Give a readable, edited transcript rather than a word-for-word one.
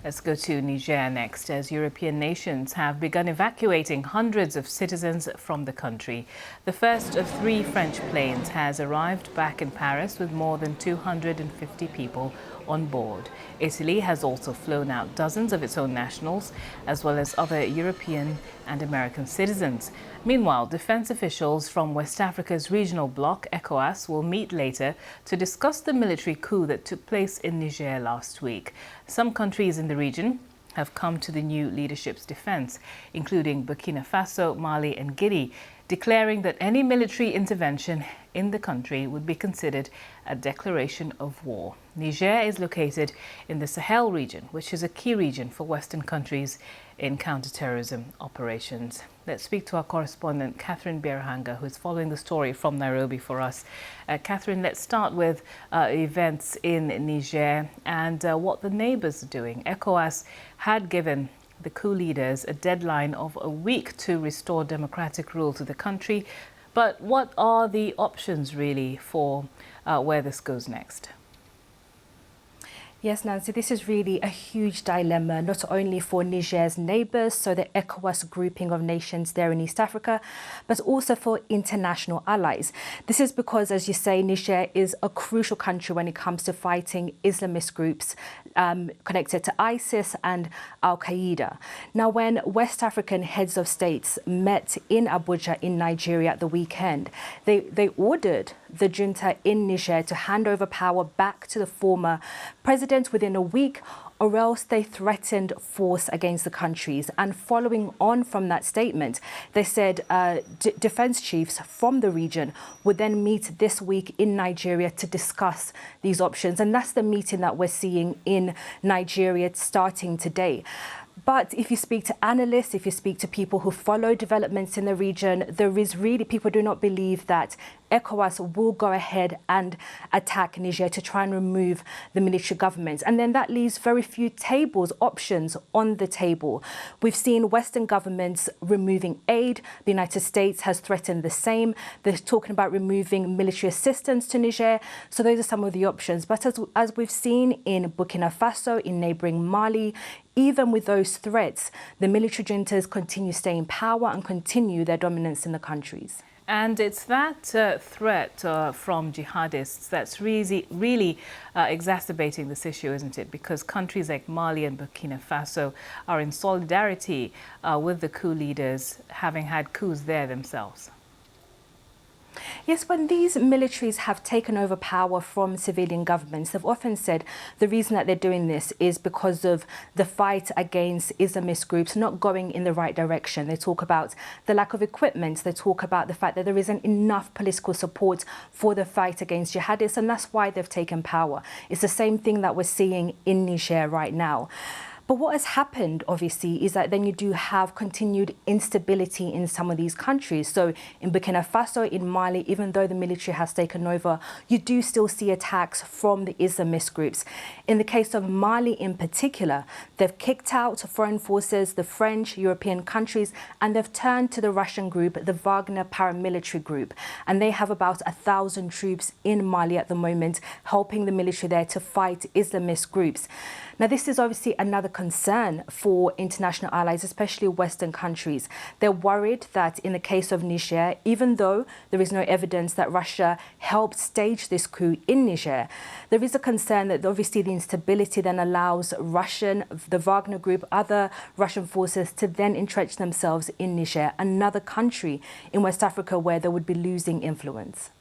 Let's go to Niger next, as European nations have begun evacuating hundreds of citizens from the country. The first of 3 French planes has arrived back in Paris with more than 250 people on board. Italy has also flown out dozens of its own nationals, as well as other European and American citizens. Meanwhile, defense officials from West Africa's regional bloc, ECOWAS, will meet later to discuss the military coup that took place in Niger last week. Some countries in the region have come to the new leadership's defense, including Burkina Faso, Mali and Guinea, declaring that any military intervention in the country would be considered a declaration of war. Niger is located in the Sahel region, which is a key region for Western countries in counterterrorism operations. Let's speak to our correspondent, Catherine Berhanga, who is following the story from Nairobi for us. Catherine, let's start with events in Niger and what the neighbours are doing. ECOWAS had given the coup leaders a deadline of a week to restore democratic rule to the country. But what are the options really for where this goes next? Yes, Nancy, this is really a huge dilemma, not only for Niger's neighbours, so the ECOWAS grouping of nations there in East Africa, but also for international allies. This is because, as you say, Niger is a crucial country when it comes to fighting Islamist groups connected to ISIS and Al-Qaeda. Now, when West African heads of states met in Abuja in Nigeria at the weekend, they ordered the junta in Niger to hand over power back to the former president within a week, or else they threatened force against the countries. And following on from that statement, they said defense chiefs from the region would then meet this week in Nigeria to discuss these options. And that's the meeting that we're seeing in Nigeria starting today. But if you speak to analysts, if you speak to people who follow developments in the region, people do not believe that ECOWAS will go ahead and attack Niger to try and remove the military government. And then that leaves very few options on the table. We've seen Western governments removing aid. The United States has threatened the same. They're talking about removing military assistance to Niger. So those are some of the options. But as we've seen in Burkina Faso, in neighboring Mali, even with those threats, the military juntas continue to stay in power and continue their dominance in the countries. And it's that threat from jihadists that's really exacerbating this issue, isn't it? Because countries like Mali and Burkina Faso are in solidarity with the coup leaders, having had coups there themselves. Yes, when these militaries have taken over power from civilian governments, they've often said the reason that they're doing this is because of the fight against Islamist groups not going in the right direction. They talk about the lack of equipment. They talk about the fact that there isn't enough political support for the fight against jihadists, and that's why they've taken power. It's the same thing that we're seeing in Niger right now. But what has happened, obviously, is that then you do have continued instability in some of these countries. So in Burkina Faso, in Mali, even though the military has taken over, you do still see attacks from the Islamist groups. In the case of Mali in particular, they've kicked out foreign forces, the French, European countries, and they've turned to the Russian group, the Wagner paramilitary group. And they have about 1,000 troops in Mali at the moment, helping the military there to fight Islamist groups. Now, this is obviously another concern for international allies, especially Western countries. They're worried that in the case of Niger, even though there is no evidence that Russia helped stage this coup in Niger, there is a concern that obviously the instability then allows the Wagner group, other Russian forces to then entrench themselves in Niger, another country in West Africa where they would be losing influence.